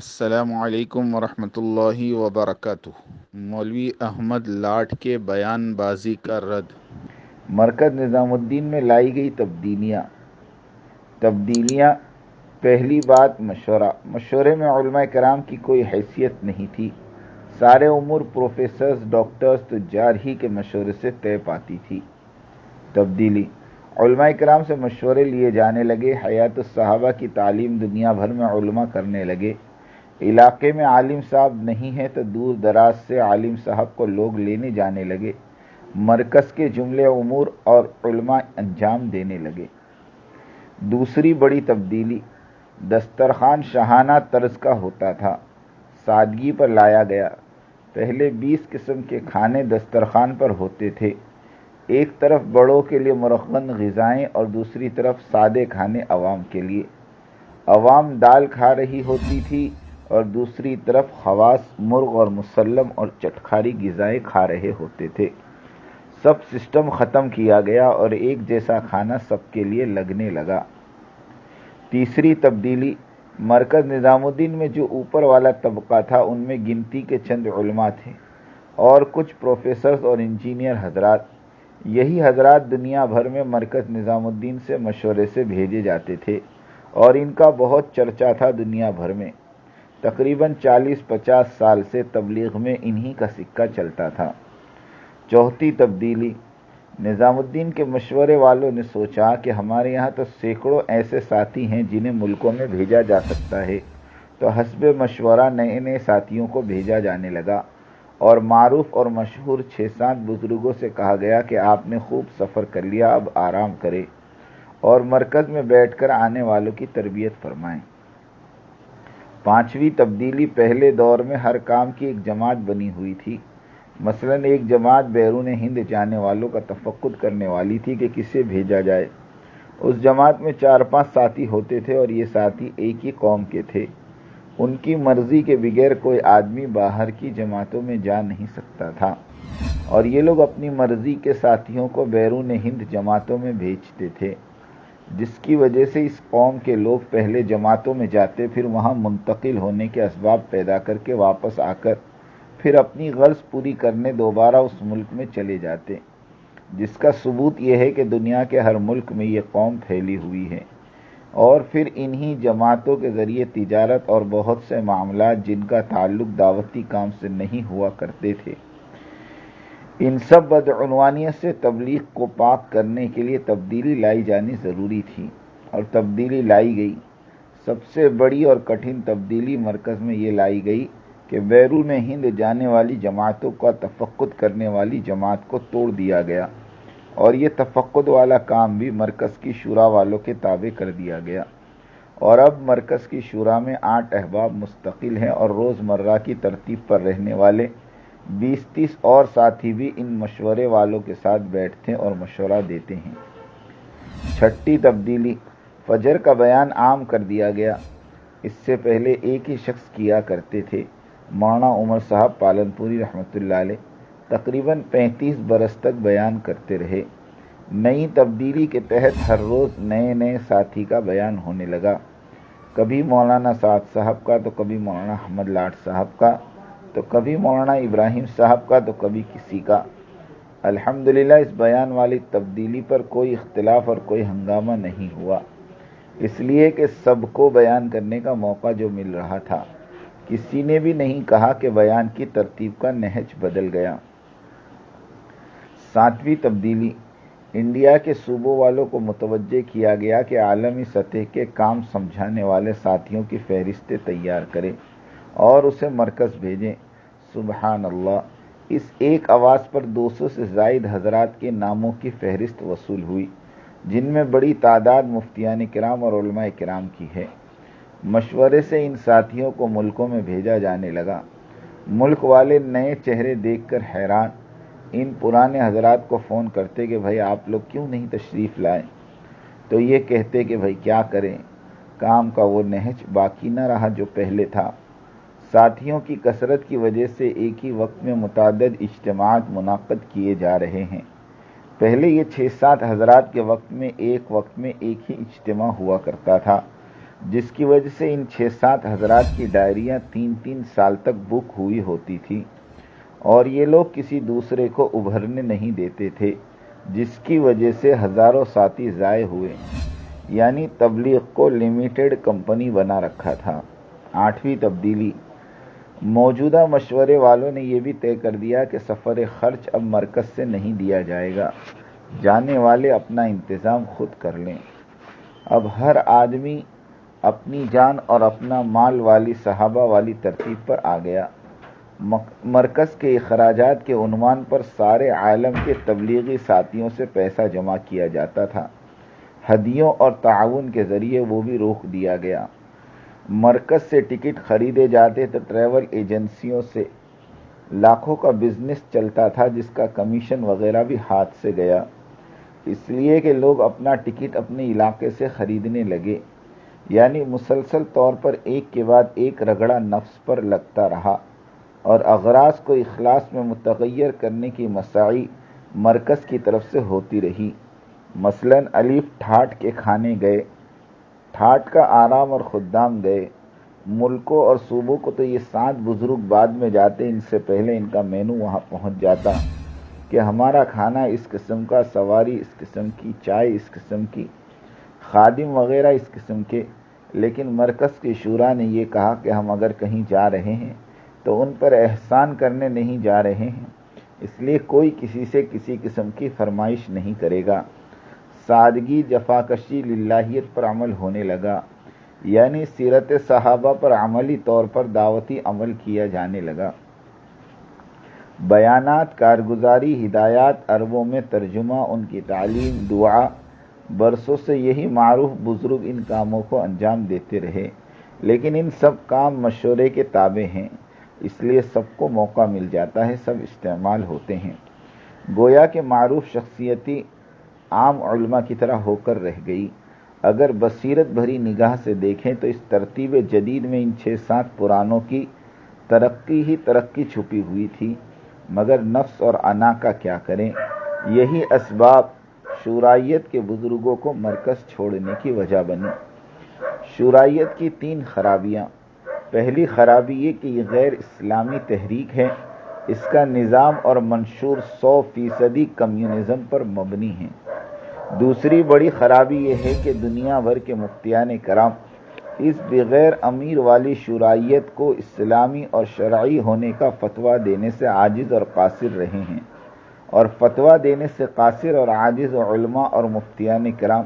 السلام علیکم ورحمۃ اللہ وبرکاتہ۔ مولوی احمد لاٹ کے بیان بازی کا رد۔ مرکز نظام الدین میں لائی گئی تبدیلیاں۔ پہلی بات مشورے میں علماء کرام کی کوئی حیثیت نہیں تھی۔ سارے امور پروفیسرز، ڈاکٹرز، تجار ہی کے مشورے سے طے پاتی تھی۔ تبدیلی: علماء کرام سے مشورے لیے جانے لگے۔ حیات الصحابہ کی تعلیم دنیا بھر میں علماء کرنے لگے۔ علاقے میں عالم صاحب نہیں ہے تو دور دراز سے عالم صاحب کو لوگ لینے جانے لگے۔ مرکز کے جملے امور اور علماء انجام دینے لگے۔ دوسری بڑی تبدیلی: دسترخوان شاہانہ طرز کا ہوتا تھا، سادگی پر لایا گیا۔ پہلے 20 قسم کے کھانے دسترخوان پر ہوتے تھے۔ ایک طرف بڑوں کے لیے مرغن غذائیں اور دوسری طرف سادے کھانے عوام کے لیے۔ عوام دال کھا رہی ہوتی تھی اور دوسری طرف خواص مرغ اور مسلم اور چٹکھاری غذائیں کھا رہے ہوتے تھے۔ سب سسٹم ختم کیا گیا اور ایک جیسا کھانا سب کے لیے لگنے لگا۔ تیسری تبدیلی: مرکز نظام الدین میں جو اوپر والا طبقہ تھا ان میں گنتی کے چند علماء تھے اور کچھ پروفیسرز اور انجینئر حضرات۔ یہی حضرات دنیا بھر میں مرکز نظام الدین سے مشورے سے بھیجے جاتے تھے اور ان کا بہت چرچا تھا دنیا بھر میں۔ تقریباً 40-50 سال سے تبلیغ میں انہی کا سکہ چلتا تھا۔ چوتھی تبدیلی: نظام الدین کے مشورے والوں نے سوچا کہ ہمارے یہاں تو سینکڑوں ایسے ساتھی ہیں جنہیں ملکوں میں بھیجا جا سکتا ہے، تو حسب مشورہ نئے نئے ساتھیوں کو بھیجا جانے لگا اور معروف اور مشہور 6-7 بزرگوں سے کہا گیا کہ آپ نے خوب سفر کر لیا، اب آرام کریں اور مرکز میں بیٹھ کر آنے والوں کی تربیت فرمائیں۔ پانچویں تبدیلی: پہلے دور میں ہر کام کی ایک جماعت بنی ہوئی تھی۔ مثلاً ایک جماعت بیرون ہند جانے والوں کا تفقد کرنے والی تھی کہ کسے بھیجا جائے۔ اس جماعت میں 4-5 ساتھی ہوتے تھے اور یہ ساتھی ایک ہی قوم کے تھے۔ ان کی مرضی کے بغیر کوئی آدمی باہر کی جماعتوں میں جا نہیں سکتا تھا اور یہ لوگ اپنی مرضی کے ساتھیوں کو بیرون ہند جماعتوں میں بھیجتے تھے، جس کی وجہ سے اس قوم کے لوگ پہلے جماعتوں میں جاتے، پھر وہاں منتقل ہونے کے اسباب پیدا کر کے واپس آ کر پھر اپنی غرض پوری کرنے دوبارہ اس ملک میں چلے جاتے، جس کا ثبوت یہ ہے کہ دنیا کے ہر ملک میں یہ قوم پھیلی ہوئی ہے اور پھر انہی جماعتوں کے ذریعے تجارت اور بہت سے معاملات جن کا تعلق دعوتی کام سے نہیں ہوا کرتے تھے۔ ان سب بدعنوانیت سے تبلیغ کو پاک کرنے کے لیے تبدیلی لائی جانی ضروری تھی اور تبدیلی لائی گئی۔ سب سے بڑی اور کٹھن تبدیلی مرکز میں یہ لائی گئی کہ بیرون ہند جانے والی جماعتوں کا تفقد کرنے والی جماعت کو توڑ دیا گیا اور یہ تفقد والا کام بھی مرکز کی شورا والوں کے تابع کر دیا گیا، اور اب مرکز کی شورا میں 8 احباب مستقل ہیں اور روز مرہ کی ترتیب پر رہنے والے 20-30 اور ساتھی بھی ان مشورے والوں کے ساتھ بیٹھتے اور مشورہ دیتے ہیں۔ چھٹی تبدیلی: فجر کا بیان عام کر دیا گیا۔ اس سے پہلے ایک ہی شخص کیا کرتے تھے، مولانا عمر صاحب پالنپوری رحمۃ اللہ علیہ، تقریباً 35 برس تک بیان کرتے رہے۔ نئی تبدیلی کے تحت ہر روز نئے نئے ساتھی کا بیان ہونے لگا، کبھی مولانا سعد صاحب کا تو کبھی مولانا احمد لاٹ صاحب کا تو کبھی مولانا ابراہیم صاحب کا تو کبھی کسی کا۔ الحمدللہ اس بیان والی تبدیلی پر کوئی اختلاف اور کوئی ہنگامہ نہیں ہوا، اس لیے کہ سب کو بیان کرنے کا موقع جو مل رہا تھا۔ کسی نے بھی نہیں کہا کہ بیان کی ترتیب کا نہج بدل گیا۔ ساتویں تبدیلی: انڈیا کے صوبوں والوں کو متوجہ کیا گیا کہ عالمی سطح کے کام سمجھانے والے ساتھیوں کی فہرستیں تیار کریں اور اسے مرکز بھیجیں۔ سبحان اللہ، اس ایک آواز پر 200 سے زائد حضرات کے ناموں کی فہرست وصول ہوئی، جن میں بڑی تعداد مفتیان کرام اور علماء کرام کی ہے۔ مشورے سے ان ساتھیوں کو ملکوں میں بھیجا جانے لگا۔ ملک والے نئے چہرے دیکھ کر حیران، ان پرانے حضرات کو فون کرتے کہ بھائی آپ لوگ کیوں نہیں تشریف لائیں، تو یہ کہتے کہ بھائی کیا کریں، کام کا وہ نہج باقی نہ رہا جو پہلے تھا۔ ساتھیوں کی کثرت کی وجہ سے ایک ہی وقت میں متعدد اجتماعات منعقد کیے جا رہے ہیں۔ پہلے یہ 6-7 حضرات کے وقت میں ایک ہی اجتماع ہوا کرتا تھا، جس کی وجہ سے ان 6-7 حضرات کی ڈائریاں 3-3 سال تک بک ہوئی ہوتی تھی اور یہ لوگ کسی دوسرے کو ابھرنے نہیں دیتے تھے، جس کی وجہ سے ہزاروں ساتھی ضائع ہوئے، یعنی تبلیغ کو لمیٹڈ کمپنی بنا رکھا تھا۔ 8ویں تبدیلی، موجودہ مشورے والوں نے یہ بھی طے کر دیا کہ سفر خرچ اب مرکز سے نہیں دیا جائے گا، جانے والے اپنا انتظام خود کر لیں۔ اب ہر آدمی اپنی جان اور اپنا مال والی صحابہ والی ترتیب پر آ گیا۔ مرکز کے اخراجات کے عنوان پر سارے عالم کے تبلیغی ساتھیوں سے پیسہ جمع کیا جاتا تھا، ہدیوں اور تعاون کے ذریعے وہ بھی روک دیا گیا۔ مرکز سے ٹکٹ خریدے جاتے تو ٹریول ایجنسیوں سے لاکھوں کا بزنس چلتا تھا، جس کا کمیشن وغیرہ بھی ہاتھ سے گیا، اس لیے کہ لوگ اپنا ٹکٹ اپنے علاقے سے خریدنے لگے، یعنی مسلسل طور پر ایک کے بعد ایک رگڑا نفس پر لگتا رہا اور اغراض کو اخلاص میں متغیر کرنے کی مساعی مرکز کی طرف سے ہوتی رہی۔ مثلاً الف ٹھاٹ کے کھانے گئے، ٹھاٹ کا آرام اور خدام گئے، ملکوں اور صوبوں کو تو یہ 7 بزرگ بعد میں جاتے، ان سے پہلے ان کا مینو وہاں پہنچ جاتا کہ ہمارا کھانا اس قسم کا، سواری اس قسم کی، چائے اس قسم کی، خادم وغیرہ اس قسم کے۔ لیکن مرکز کی شورا نے یہ کہا کہ ہم اگر کہیں جا رہے ہیں تو ان پر احسان کرنے نہیں جا رہے ہیں، اس لیے کوئی کسی سے کسی قسم کی فرمائش نہیں کرے گا۔ سادگی، جفاکشی، للہیت پر عمل ہونے لگا، یعنی سیرت صحابہ پر عملی طور پر دعوتی عمل کیا جانے لگا۔ بیانات، کارگزاری، ہدایات، عربوں میں ترجمہ، ان کی تعلیم، دعا، برسوں سے یہی معروف بزرگ ان کاموں کو انجام دیتے رہے، لیکن ان سب کام مشورے کے تابع ہیں، اس لیے سب کو موقع مل جاتا ہے، سب استعمال ہوتے ہیں۔ گویا کہ معروف شخصیتی عام علماء کی طرح ہو کر رہ گئی۔ اگر بصیرت بھری نگاہ سے دیکھیں تو اس ترتیب جدید میں ان 6-7 پرانوں کی ترقی ہی ترقی چھپی ہوئی تھی، مگر نفس اور انا کا کیا کریں؟ یہی اسباب شورائیت کے بزرگوں کو مرکز چھوڑنے کی وجہ بنی۔ شورائیت کی 3 خرابیاں۔ پہلی خرابی یہ کہ یہ غیر اسلامی تحریک ہے، اس کا نظام اور منشور 100% کمیونزم پر مبنی ہے۔ دوسری بڑی خرابی یہ ہے کہ دنیا بھر کے مفتیان کرام اس بغیر امیر والی شورائیت کو اسلامی اور شرعی ہونے کا فتویٰ دینے سے عاجز اور قاصر رہے ہیں، اور فتویٰ دینے سے قاصر اور عاجز علماء اور مفتیان کرام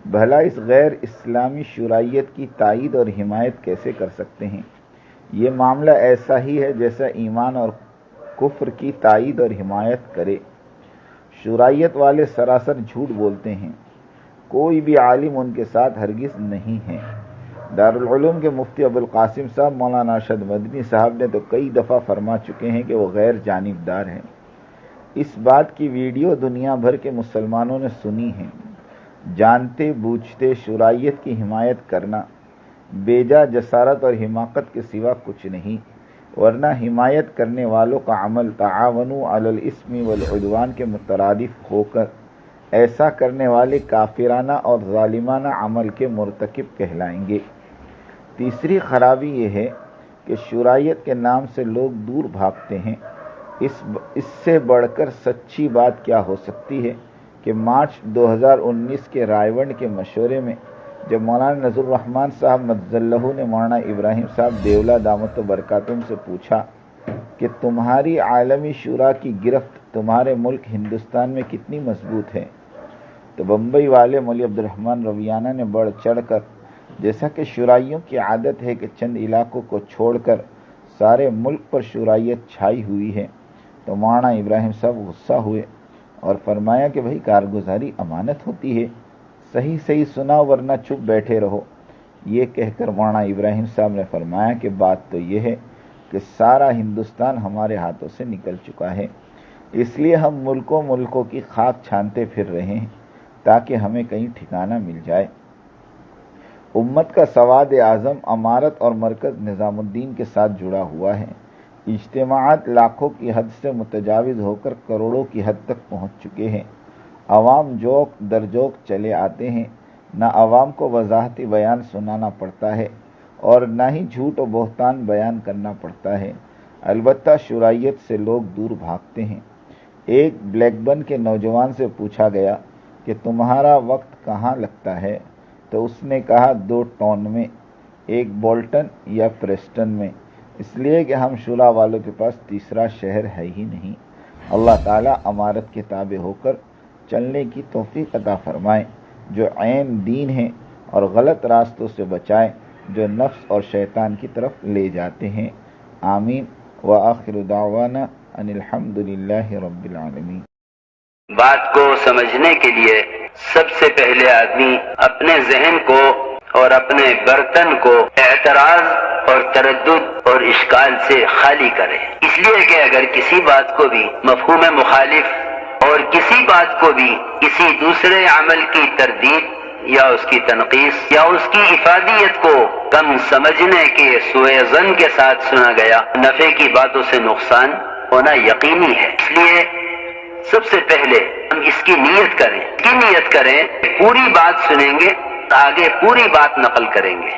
بھلا اس غیر اسلامی شورائیت کی تائید اور حمایت کیسے کر سکتے ہیں؟ یہ معاملہ ایسا ہی ہے جیسا ایمان اور کفر کی تائید اور حمایت کرے۔ شورائیت والے سراسر جھوٹ بولتے ہیں، کوئی بھی عالم ان کے ساتھ ہرگز نہیں ہے۔ دارالعلوم کے مفتی ابوالقاسم صاحب مولانا ارشد مدنی صاحب نے تو کئی دفعہ فرما چکے ہیں کہ وہ غیر جانبدار ہیں۔ اس بات کی ویڈیو دنیا بھر کے مسلمانوں نے سنی ہے۔ جانتے بوجھتے شورائیت کی حمایت کرنا بیجا جسارت اور حماقت کے سوا کچھ نہیں، ورنہ حمایت کرنے والوں کا عمل تعاونوا علی الاثم والعدوان کے مترادف ہو کر ایسا کرنے والے کافرانہ اور ظالمانہ عمل کے مرتکب کہلائیں گے۔ تیسری خرابی یہ ہے کہ شورائیت کے نام سے لوگ دور بھاگتے ہیں۔ اس سے بڑھ کر سچی بات کیا ہو سکتی ہے کہ مارچ 2019 کے رائے ونڈ کے مشورے میں جب مولانا نذر الرحمن صاحب مدظلہ نے مولانا ابراہیم صاحب دیولہ دامت برکاتہم سے پوچھا کہ تمہاری عالمی شورا کی گرفت تمہارے ملک ہندوستان میں کتنی مضبوط ہے، تو بمبئی والے مولوی عبدالرحمن رویانہ نے بڑھ چڑھ کر، جیسا کہ شورائیوں کی عادت ہے کہ چند علاقوں کو چھوڑ کر سارے ملک پر شورائیت چھائی ہوئی ہے، تو مولانا ابراہیم صاحب غصہ ہوئے اور فرمایا کہ بھئی کارگزاری امانت ہوتی ہے، صحیح صحیح سناؤ ورنہ چپ بیٹھے رہو۔ یہ کہہ کر مولانا ابراہیم صاحب نے فرمایا کہ بات تو یہ ہے کہ سارا ہندوستان ہمارے ہاتھوں سے نکل چکا ہے، اس لیے ہم ملکوں کی خاک چھانتے پھر رہے ہیں تاکہ ہمیں کہیں ٹھکانہ مل جائے۔ امت کا سواد اعظم امارت اور مرکز نظام الدین کے ساتھ جڑا ہوا ہے۔ اجتماعات لاکھوں کی حد سے متجاوز ہو کر کروڑوں کی حد تک پہنچ چکے ہیں۔ عوام جوک در جوک چلے آتے ہیں، نہ عوام کو وضاحتی بیان سنانا پڑتا ہے اور نہ ہی جھوٹ و بہتان بیان کرنا پڑتا ہے۔ البتہ شرائعت سے لوگ دور بھاگتے ہیں۔ ایک بلیک برن کے نوجوان سے پوچھا گیا کہ تمہارا وقت کہاں لگتا ہے، تو اس نے کہا 2 ٹاؤن میں، ایک بولٹن یا پریسٹن میں، اس لیے کہ ہم شورا والوں کے پاس تیسرا شہر ہے ہی نہیں۔ اللہ تعالیٰ امارت کے تابع ہو کر چلنے کی توفیق عطا فرمائے، جو عین دین ہے، اور غلط راستوں سے بچائے جو نفس اور شیطان کی طرف لے جاتے ہیں۔ آمین۔ وآخر دعوانا ان الحمد للہ رب العالمین۔ بات کو سمجھنے کے لیے سب سے پہلے آدمی اپنے ذہن کو اور اپنے برتن کو اعتراض اور تردد اور اشکال سے خالی کرے، اس لیے کہ اگر کسی بات کو بھی مفہوم مخالف اور کسی بات کو بھی کسی دوسرے عمل کی تردید یا اس کی تنقیص یا اس کی افادیت کو کم سمجھنے کے سوء ظن کے ساتھ سنا گیا، نفع کی باتوں سے نقصان ہونا یقینی ہے۔ اس لیے سب سے پہلے ہم اس کی نیت کریں، پوری بات سنیں گے، آگے پوری بات نقل کریں گے۔